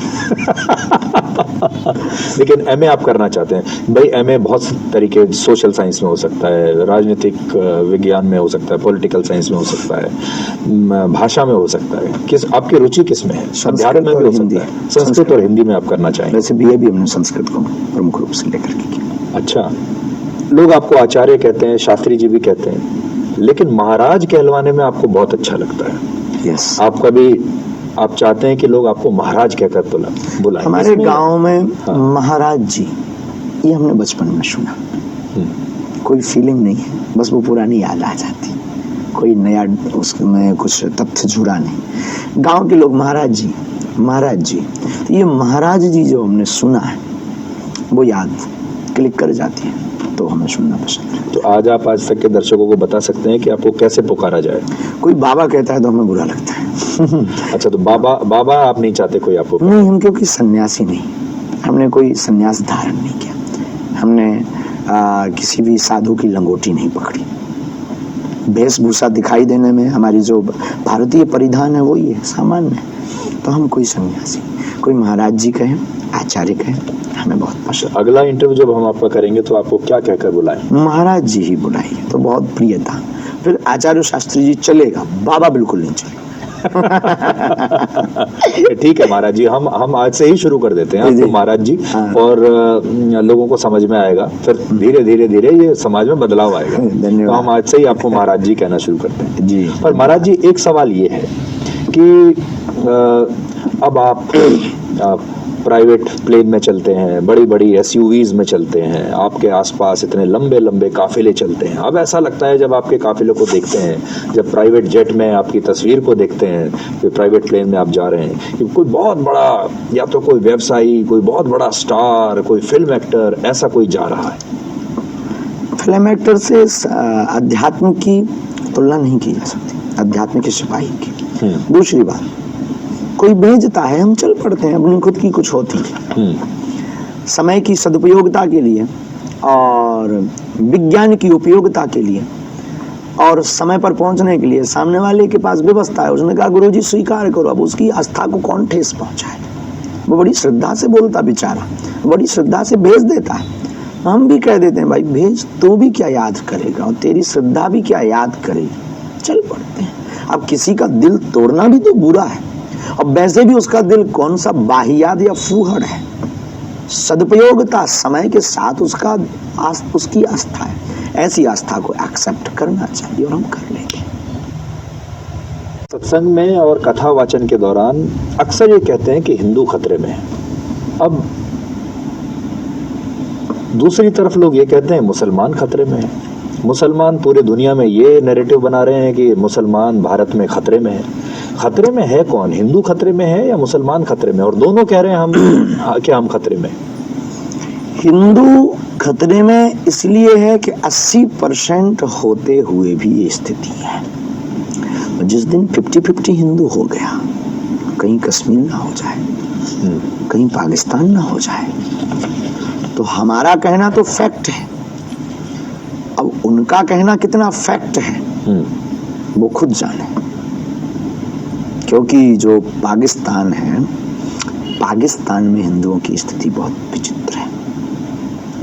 लेकिन एमए आप करना चाहते हैं। भाई एमए बहुत तरीके, सोशल साइंस में हो सकता है, राजनीतिक विज्ञान में हो सकता है, पॉलिटिकल साइंस में हो सकता है, भाषा में हो सकता है। किस आपकी रुचि किस में है? अध्यात्म में भी हो सकता है। संस्कृत और हिंदी में आप करना चाहेंगे? वैसे बीए भी हमने संस्कृत को प्रमुख रूप से लेकर के किया। अच्छा, लोग आपको आचार्य कहते हैं, शास्त्री जी भी कहते हैं, लेकिन महाराज कहलवाने में आपको बहुत अच्छा लगता है। यस। आपका भी आप चाहते हैं कि लोग आपको महाराज कहकर बुलाएं। हमारे गांव में महाराज जी, ये हमने बचपन में सुना। कोई फीलिंग नहीं है, बस वो पुरानी याद आ जाती, कोई नया उसमें कुछ तथ्य जुड़ा नहीं। गांव के लोग महाराज जी, महाराज जी। तो ये महाराज जी जो हमने सुना है वो याद क्लिक कर जाती है, तो हमें सुनना पसंद है। तो आज आप आज तक के दर्शकों को बता सकते हैं कि आपको कैसे पुकारा जाए? कोई बाबा कहता है तो हमें बुरा लगता है। अच्छा, तो बाबा आप नहीं चाहते कोई आपको? नहीं, हम क्योंकि सन्यासी नहीं, हमने कोई सन्यास धारण नहीं किया। हमने किसी भी साधु की लंगोटी नहीं पकड़ी। वेशभूषा दिखाई देने में हमारी जो भारतीय परिधान है वही है, सामान्य है। तो हम कोई सन्यासी, कोई महाराज जी कहें, आचार्य कहें, हमें बहुत पसंद। अगला इंटरव्यू जब हम आपका करेंगे तो आपको क्या कहकर बुलाएं? महाराज जी ही बुलाइए, तो बहुत प्रियता। फिर आचार्य शास्त्री जी चलेगा, बाबा बिल्कुल नहीं चलेगा। ठीक है महाराज जी, हम आज से ही शुरू कर देते हैं आपको महाराज जी। हाँ। और लोगों को समझ में आएगा, फिर धीरे धीरे धीरे ये समाज में बदलाव आएगा। धन्यवाद। तो हम आज से ही आपको महाराज जी कहना शुरू करते हैं जी। पर महाराज जी एक सवाल ये है कि अब आप प्राइवेट प्लेन में चलते हैं, बड़ी बड़ी एसयूवीज में चलते हैं, आपके आसपास इतने लंबे लंबे काफिले चलते हैं। अब ऐसा लगता है जब आपके काफिले को देखते हैं, जब प्राइवेट जेट में आपकी तस्वीर को देखते हैं, फिर प्राइवेट प्लेन में आप जा रहे हैं, कि कोई बहुत बड़ा, या तो कोई व्यवसायी, कोई बहुत बड़ा स्टार, कोई फिल्म एक्टर, ऐसा कोई जा रहा है। फिल्म एक्टर से अध्यात्म की तुलना नहीं की जा सकती, अध्यात्म की सिपाही की। दूसरी बात, कोई भेजता है, हम चल पड़ते हैं, अपनी खुद की कुछ होती है। समय की सदुपयोगिता के लिए और विज्ञान की उपयोगिता के लिए और समय पर पहुंचने के लिए सामने वाले के पास व्यवस्था है। उसने कहा गुरुजी स्वीकार करो, अब उसकी आस्था को कौन ठेस पहुंचाए। वो बड़ी श्रद्धा से बोलता बेचारा, बड़ी श्रद्धा से भेज देता है। हम भी कह देते हैं भाई भेज, तू भी क्या याद करेगा और तेरी श्रद्धा भी क्या याद करेगी, चल पड़ते हैं। अब किसी का दिल तोड़ना भी तो बुरा है, और वैसे भी उसका दिल कौन सा बाहियात या फूहड़ है। सदुपयोगिता समय के साथ उसकी आस्था है, ऐसी आस्था को एक्सेप्ट करना चाहिए और हम कर लेंगे। सत्संग में और कथा वाचन के दौरान अक्सर ये कहते हैं कि हिंदू खतरे में है। अब दूसरी तरफ लोग ये कहते हैं मुसलमान खतरे में है। मुसलमान पूरे दुनिया में ये नैरेटिव बना रहे हैं कि मुसलमान भारत में खतरे में है। खतरे में है कौन, हिंदू खतरे में है या मुसलमान खतरे में? और दोनों कह रहे हैं हम कि हम खतरे में। हिंदू खतरे में इसलिए है कि 80% होते हुए भी ये स्थिति है। जिस दिन 50-50 हिंदू हो गया, कहीं कश्मीर ना हो जाए, कहीं पाकिस्तान ना हो जाए, तो हमारा कहना तो फैक्ट है। अब उनका कहना कितना फैक्ट है वो खुद जाने, क्योंकि जो पाकिस्तान है, पाकिस्तान में हिंदुओं की स्थिति बहुत विचित्र है।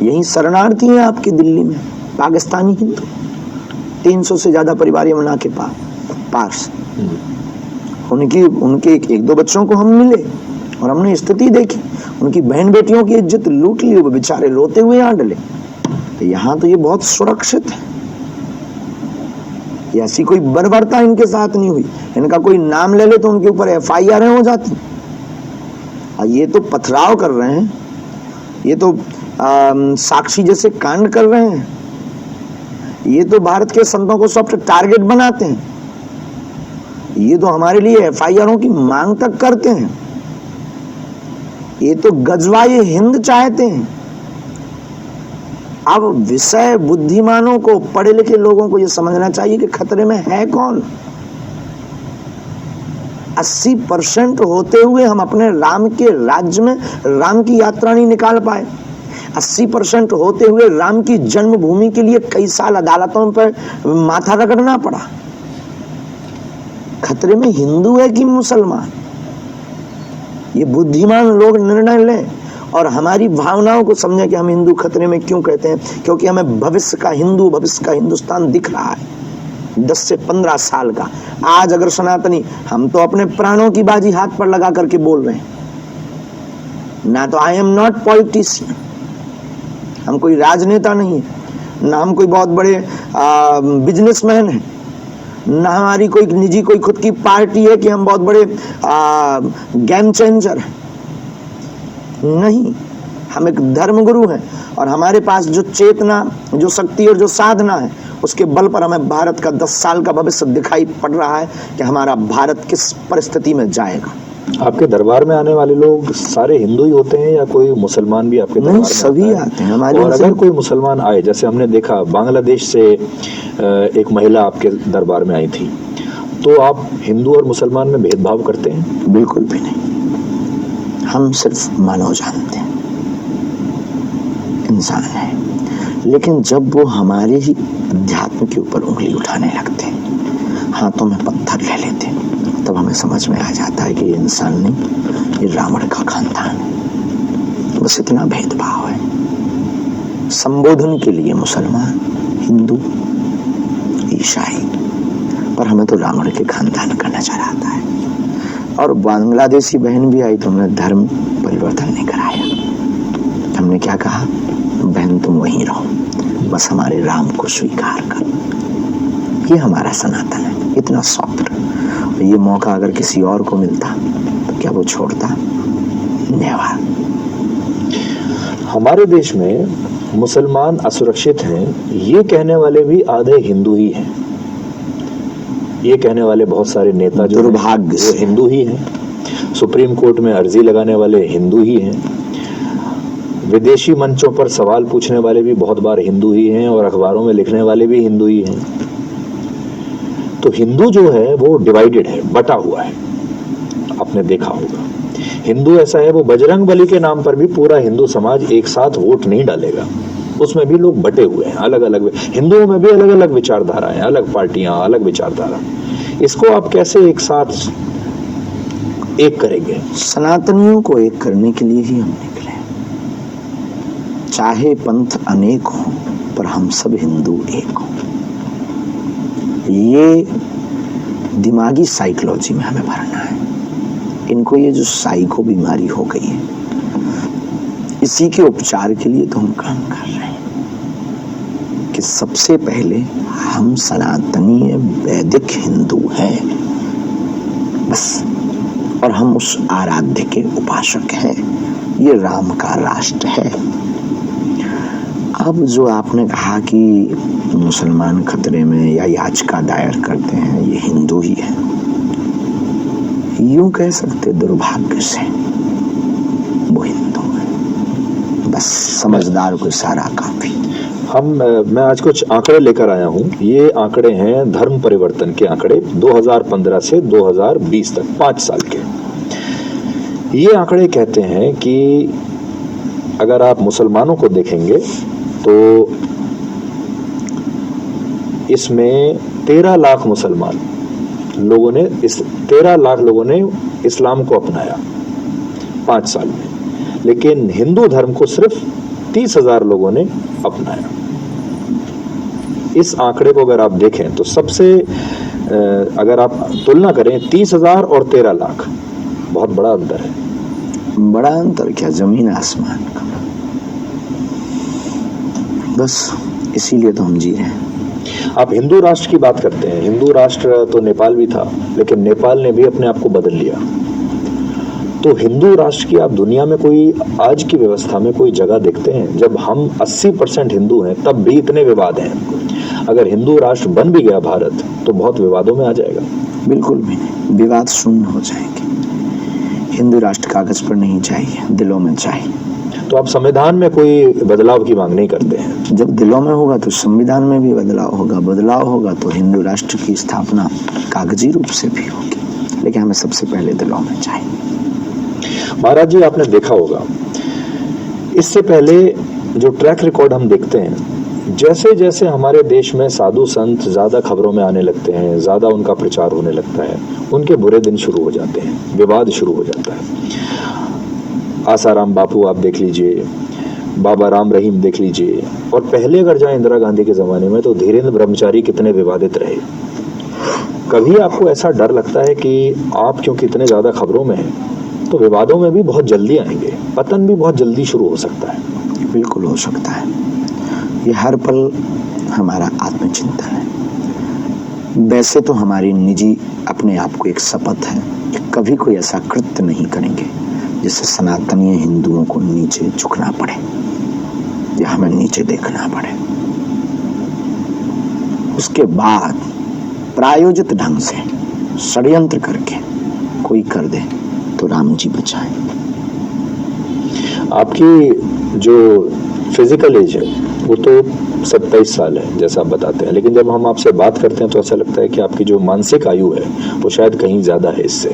यही शरणार्थी हैं आपकी दिल्ली में, पाकिस्तानी हिंदू, 300 से ज्यादा परिवार यमुना के पास। उनके एक दो बच्चों को हम मिले और हमने स्थिति देखी, उनकी बहन बेटियों की इज्जत लूट ली, वो बेचारे रोते हुए यहाँ डले। तो यहाँ तो ये बहुत सुरक्षित है, ऐसी कोई बर्बरता इनके साथ नहीं हुई। इनका कोई नाम ले ले तो उनके ऊपर FIR हो जाती। और ये तो पथराव कर रहे हैं, ये तो साक्षी जैसे कांड कर रहे हैं, ये तो भारत के संतों को सॉफ्ट टारगेट बनाते हैं, ये तो हमारे लिए FIR की मांग तक करते हैं, ये तो गजवाए हिंद चाहते हैं। अब विषय बुद्धिमानों को, पढ़े लिखे लोगों को यह समझना चाहिए कि खतरे में है कौन। 80% होते हुए हम अपने राम के राज्य में राम की यात्रा नहीं निकाल पाए। 80% होते हुए राम की जन्मभूमि के लिए कई साल अदालतों पर माथा रगड़ना पड़ा। खतरे में हिंदू है कि मुसलमान, ये बुद्धिमान लोग निर्णय लें और हमारी भावनाओं को समझें कि हम हिंदू खतरे में क्यों कहते हैं। क्योंकि हमें भविष्य का हिंदू, भविष्य का हिंदुस्तान दिख रहा है 10 से 15 साल का। आज अगर सनातनी, हम तो अपने प्राणों की बाजी हाथ पर लगा करके बोल रहे हैं ना, तो आई एम नॉट पॉलिटिशियन, हम कोई राजनेता नहीं है, ना हम कोई बहुत बड़े बिजनेसमैन हैं, ना हमारी कोई निजी कोई खुद की पार्टी है कि हम बहुत बड़े गेम चेंजर हैं। नहीं, हम एक धर्मगुरु हैं और हमारे पास जो चेतना, जो शक्ति और जो साधना है, उसके बल पर हमें भारत का 10 साल का भविष्य दिखाई पड़ रहा है कि हमारा भारत किस परिस्थिति में जाएगा। आपके दरबार में आने वाले लोग सारे हिंदू ही होते हैं या कोई मुसलमान भी आपके दरबार में? सभी आते हैं हमारे। और अगर कोई मुसलमान आए, जैसे हमने देखा बांग्लादेश से एक महिला आपके दरबार में आई थी, तो आप हिंदू और मुसलमान में भेदभाव करते हैं? बिल्कुल भी नहीं, हम सिर्फ मानव जानते हैं, इंसान है। लेकिन जब वो हमारे ही अध्यात्म के ऊपर उंगली उठाने लगते हैं, हाथों में पत्थर ले लेते हैं, तब हमें समझ में आ जाता है कि ये इंसान नहीं, ये रावण का खानदान है। बस इतना भेदभाव है। संबोधन के लिए मुसलमान, हिंदू, ईसाई, पर हमें तो रावण के खानदान का नजर आता है। और बांग्लादेशी बहन भी आई तो हमने धर्म परिवर्तन नहीं कराया। हमने क्या कहा, बहन तुम वहीं रहो, बस हमारे राम को स्वीकार करो। ये हमारा सनातन है, इतना सॉफ्ट। ये मौका अगर किसी और को मिलता तो क्या वो छोड़ता? नेवर। हमारे देश में मुसलमान असुरक्षित हैं, ये कहने वाले भी आधे हिंदू ही हैं। ये कहने वाले बहुत सारे नेता जो दुर्भाग्य वो हिंदू ही हैं। सुप्रीम कोर्ट में अर्जी लगाने वाले हिंदू ही हैं। विदेशी मंचों पर सवाल पूछने वाले भी बहुत बार हिंदू ही हैं, और अखबारों में लिखने वाले भी हिंदू ही हैं। तो हिंदू जो है वो डिवाइडेड है, बटा हुआ है। आपने देखा होगा, हिंदू ऐसा है, वो बजरंग बली के नाम पर भी पूरा हिंदू समाज एक साथ वोट नहीं डालेगा। उसमें भी लोग बटे हुए हैं, अलग अलग। हिंदुओं में भी अलग अलग विचारधाराएं, अलग पार्टियां, अलग विचारधारा। इसको आप कैसे एक साथ एक करेंगे? सनातनियों को एक करने के लिए ही हम निकले। चाहे पंथ अनेक हो, पर हम सब हिंदू एक हो। ये दिमागी साइकोलॉजी में हमें भरना है। इनको ये जो साइको बीमारी हो गई है, इसी के उपचार के लिए तो हम काम कर रहे हैं कि सबसे पहले हम सनातनीय वैदिक हिंदू हैं, बस। और हम उस आराध्य के उपासक हैं। ये राम का राष्ट्र है। अब जो आपने कहा कि मुसलमान खतरे में या याचिका दायर करते हैं, ये हिंदू ही है, यूं कह सकते दुर्भाग्य से वो हिंदू है। बस समझदार को सारा काफी। मैं आज कुछ आंकड़े लेकर आया हूं। ये आंकड़े हैं धर्म परिवर्तन के आंकड़े, 2015 से 2020 तक, 5 साल के। ये आंकड़े कहते हैं कि अगर आप मुसलमानों को देखेंगे तो इसमें 13 लाख मुसलमान लोगों ने 13 लाख लोगों ने इस्लाम को अपनाया 5 साल में, लेकिन हिंदू धर्म को सिर्फ 30,000 लोगों ने अपनाया। इस आंकड़े को अगर आप देखें तो सबसे अगर आप तुलना करें 30,000 और 13 लाख, बहुत बड़ा अंतर है। बड़ा अंतर क्या, जमीन आसमान का। बस इसीलिए तो हम जी रहे हैं। आप हिंदू राष्ट्र की बात करते हैं। हिंदू राष्ट्र तो नेपाल भी था, लेकिन नेपाल ने भी अपने आप को बदल लिया। तो हिंदू राष्ट्र की आप दुनिया में कोई आज की व्यवस्था में कोई जगह देखते हैं? जब हम 80% हिंदू हैं तब भी इतने विवाद हैं। अगर हिंदू राष्ट्र बन भी गया भारत तो बहुत विवादों में आ जाएगा। बिल्कुल भी नहीं, विवाद शून्य हो जाएंगे। हिंदू राष्ट्र कागज पर नहीं चाहिए, दिलों में चाहिए। तो आप संविधान में कोई बदलाव की मांग नहीं करते हैं? जब दिलों में होगा तो संविधान में भी बदलाव होगा। बदलाव होगा तो हिंदू राष्ट्र की स्थापना कागजी रूप से भी होगी, लेकिन हमें सबसे पहले दिलों में चाहिए। महाराज जी, आपने देखा होगा इससे पहले जो ट्रैक रिकॉर्ड हम देखते हैं, जैसे जैसे हमारे देश में साधु संत ज्यादा खबरों में आने लगते हैं, ज्यादा उनका प्रचार होने लगता है, उनके बुरे दिन शुरू हो जाते हैं, विवाद शुरू हो जाता है। आसाराम बापू आप देख लीजिए, बाबा राम रहीम देख लीजिए, और पहले अगर जाए इंदिरा गांधी के ज़माने में तो धीरेन्द्र ब्रह्मचारी कितने विवादित रहे। कभी आपको ऐसा डर लगता है कि आप क्योंकि इतने ज़्यादा खबरों में हैं तो विवादों में भी बहुत जल्दी आएंगे, पतन भी बहुत जल्दी शुरू हो सकता है? बिल्कुल हो सकता है। ये हर पल हमारा आत्मचिंतन है। वैसे तो हमारी निजी अपने आप को एक शपथ है कि कभी कोई ऐसा कृत्य नहीं करेंगे जिससे सनातनीय हिंदुओं को नीचे झुकना पड़े या हमें नीचे देखना पड़े। उसके बाद प्रायोजित ढंग से षड्यंत्र करके कोई कर दे तो राम जी बचाएं। आपकी जो फिजिकल एज है वो तो 27 साल है जैसा आप बताते हैं, लेकिन जब हम आपसे बात करते हैं तो ऐसा लगता है कि आपकी जो मानसिक आयु है वो शायद कहीं ज्यादा है इससे,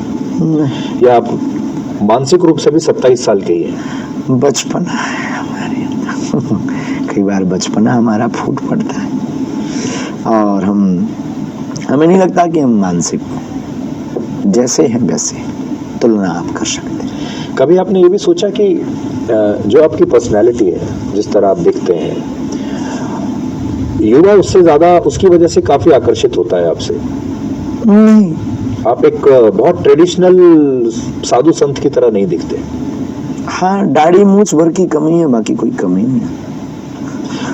या आप मानसिक रूप से भी 27 साल के ही हैं? बचपना है हमारे अंदर। कई बार बचपना हमारा फूट पड़ता है और हमें नहीं लगता कि हम मानसिक जैसे हैं वैसे तुलना आप कर सकते हैं। कभी आपने ये भी सोचा कि जो आपकी पर्सनैलिटी है, जिस तरह आप दिखते हैं, युवा उससे ज्यादा उसकी वजह से काफी आकर्षित होता है आपसे? नहीं, आप एक बहुत ट्रेडिशनल साधु संत की तरह नहीं दिखते। हाँ दाढ़ी मूछ भर की कमी है, बाकी कोई कमी नहीं है।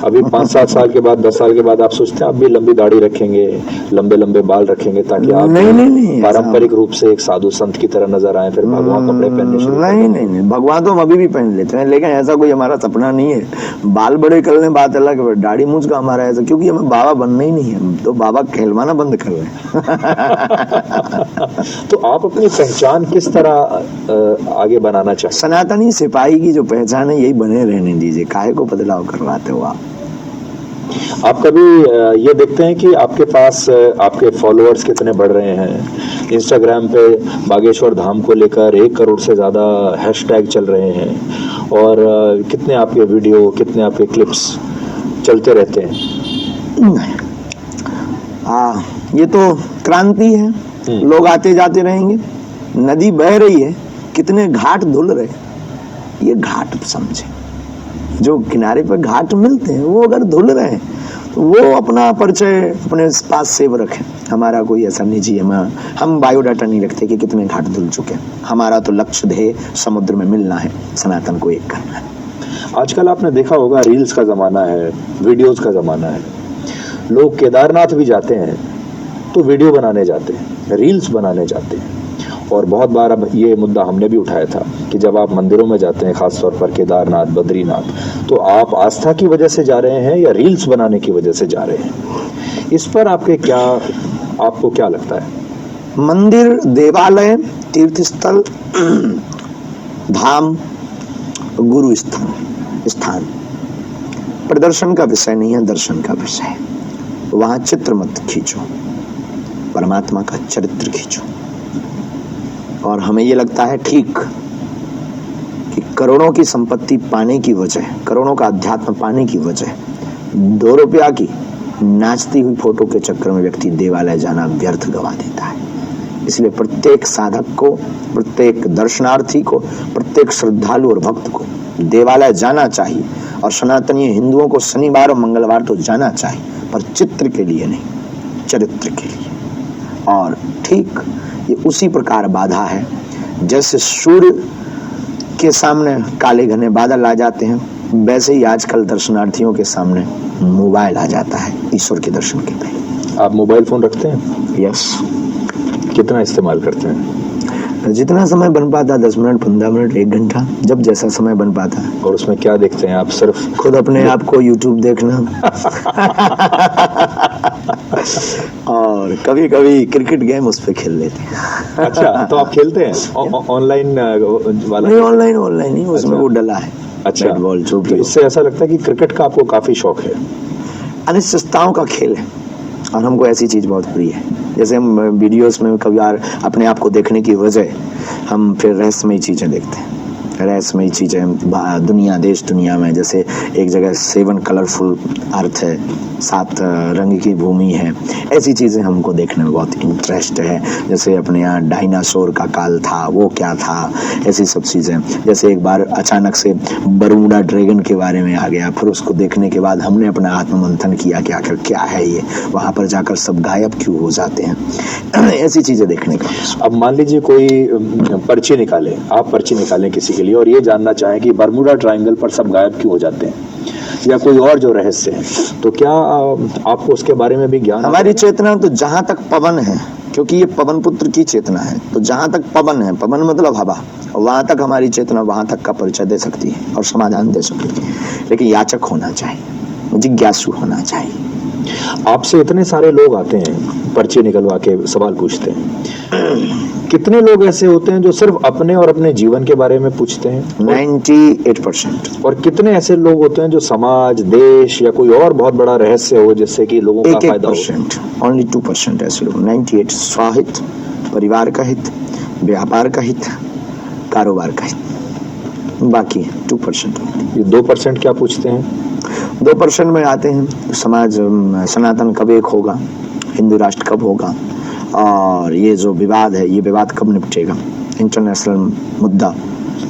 अभी 5-7 साल के बाद, 10 साल के बाद आप सोचते हैं आप भी लंबी दाढ़ी रखेंगे, लंबे लंबे बाल रखेंगे, ताकि आप नहीं, पारंपरिक रूप से एक साधु संत की तरह नजर आए, फिर भगवा कपड़े पहनने शुरू कर दें। नहीं, भगवान तो हम अभी भी पहन लेते हैं, लेकिन ऐसा कोई हमारा सपना नहीं है। बाल बड़े कर लें बात अलग है, दाढ़ी मूछ का हमारा ऐसा, क्योंकि हमें बाबा बनना ही नहीं है, हम तो बाबा कहलवाना बंद कर रहे हैं। तो आप अपनी पहचान किस तरह आगे बनाना चाहते सनातनी सिपाही की जो पहचान है यही बने रहने दीजिए, काहे को बदलाव करवाते हो आप। आप कभी ये देखते हैं कि आपके पास आपके फॉलोअर्स कितने बढ़ रहे हैं? इंस्टाग्राम पे बागेश्वर धाम को लेकर 1 करोड़ से ज़्यादा हैशटैग चल रहे हैं, और कितने आपके वीडियो, कितने आपके क्लिप्स चलते रहते हैं? नहीं, ये तो क्रांति है, लोग आते जाते रहेंगे। नदी बह रही है, कितने घाट धुल रहे, ये घाट समझे। जो किनारे पर घाट मिलते हैं वो अगर धुल रहे हैं तो वो अपना परिचय अपने पास सेव रखें। हमारा कोई ऐसा निजी है, हम बायोडाटा नहीं रखते कि कितने घाट धुल चुके हैं। हमारा तो लक्ष्य ध्येय समुद्र में मिलना है, सनातन को एक करना है। आजकल आपने देखा होगा रील्स का ज़माना है, वीडियोस का ज़माना है। लोग केदारनाथ भी जाते हैं तो वीडियो बनाने जाते हैं, रील्स बनाने जाते हैं। और बहुत बार अब ये मुद्दा हमने भी उठाया था कि जब आप मंदिरों में जाते हैं, खासतौर पर केदारनाथ, बद्रीनाथ, तो आप आस्था की वजह से जा रहे हैं या रील्स बनाने की वजह से जा रहे हैं? इस पर आपको क्या लगता है? मंदिर, देवालय, तीर्थ स्थल, धाम, गुरु स्थान प्रदर्शन का विषय नहीं है, दर्शन का विषय है। वहां चित्र मत खींचो, परमात्मा का चरित्र खींचो। और हमें ये लगता है ठीक कि करोड़ों की संपत्ति पाने की वजह, करोड़ों का अध्यात्म पाने की वजह 2 रुपया की नाचती हुई फोटो के चक्कर में व्यक्ति देवालय जाना व्यर्थ गवा देता है। इसलिए प्रत्येक साधक को, प्रत्येक दर्शनार्थी को, प्रत्येक श्रद्धालु और भक्त को देवालय जाना चाहिए। और सनातनी हिंदुओं को शनिवार और मंगलवार तो जाना चाहिए, पर चित्र के लिए नहीं, चरित्र के लिए। और ठीक ये उसी प्रकार बाधा है जैसे सूर्य के सामने काले घने बादल आ जाते हैं, वैसे ही आजकल दर्शनार्थियों के सामने मोबाइल आ जाता है ईश्वर के दर्शन के लिए। आप मोबाइल फोन रखते हैं? यस। कितना इस्तेमाल करते हैं? जितना समय बन पाता, 10 मिनट, 15 मिनट, 1 घंटा, जब जैसा समय बन पाता है। और उसमें क्या देखते हैं आप? सिर्फ खुद अपने आप को यूट्यूब देखना और कभी कभी क्रिकेट गेम उस पे खेल लेते हैं। अच्छा, तो आप खेलते हैं ऑनलाइन वाला? नहीं, ऑनलाइन नहीं, उसमें वो डला है। अच्छा, बैट बॉल जो तो भी। इससे ऐसा लगता है कि क्रिकेट का आपको काफी शौक है। अनिश्चितताओं का खेल है और हमको ऐसी चीज बहुत प्रिय है। जैसे हम वीडियोस में कभी यार अपने आप को देखने की वजह हम फिर रहस्यमयी चीजें देखते हैं, रहस्यमयी चीजें दुनिया, देश दुनिया में। जैसे एक जगह 7 कलरफुल अर्थ है, 7 रंग की भूमि है, ऐसी चीजें हमको देखने में बहुत इंटरेस्ट है। जैसे अपने यहाँ डायनासोर का काल था, वो क्या था, ऐसी सब चीजें। जैसे एक बार अचानक से बरमूडा ड्रैगन के बारे में आ गया, फिर उसको देखने के बाद हमने अपना आत्ममंथन किया कि आखिर क्या है ये, वहां पर जाकर सब गायब क्यों हो जाते हैं, ऐसी चीजें देखने का। अब मान लीजिए कोई पर्ची निकाले, आप पर्ची निकालें किसी के लिए और ये जानना चाहें कि बरमूडा ट्रायंगल पर सब गायब क्यों हो जाते हैं, या कोई और जो रहस्य है, तो क्या आपको उसके बारे में भी ज्ञान? हमारी चेतना तो जहां तक पवन है, क्योंकि ये पवन पुत्र की चेतना है, तो जहां तक पवन है, पवन मतलब हवा, वहां तक हमारी चेतना वहां तक का परिचय दे सकती है और समाधान दे सकती है। लेकिन याचक होना चाहिए, जिज्ञासु होना चाहिए। आपसे इतने सारे लोग आते हैं पर्ची निकलवा के सवाल पूछते हैं, कितने लोग ऐसे होते हैं जो सिर्फ अपने और अपने जीवन के बारे में पूछते हैं? 98%। और कितने ऐसे लोग होते हैं जो समाज, देश या कोई और बहुत बड़ा रहस्य हो जिससे कि लोगों का फायदा हो? 1% ओनली 2% ऐसे लोग। 98 स्वाहित, परिवार का हित, व्यापार का हित, कारोबार का हित, बाकी 2%। ये 2% क्या पूछते हैं? 2% में आते हैं समाज, सनातन कब एक होगा, हिंदू राष्ट्र कब होगा, और ये जो विवाद है, ये विवाद कब निपटेगा, इंटरनेशनल मुद्दा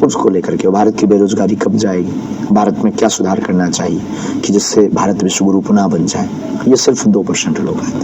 उसको लेकर के, भारत की बेरोजगारी कब जाएगी, भारत में क्या सुधार करना चाहिए कि जिससे भारत विश्व गुरु पुनः बन जाए। ये सिर्फ 2% लोग आते हैं।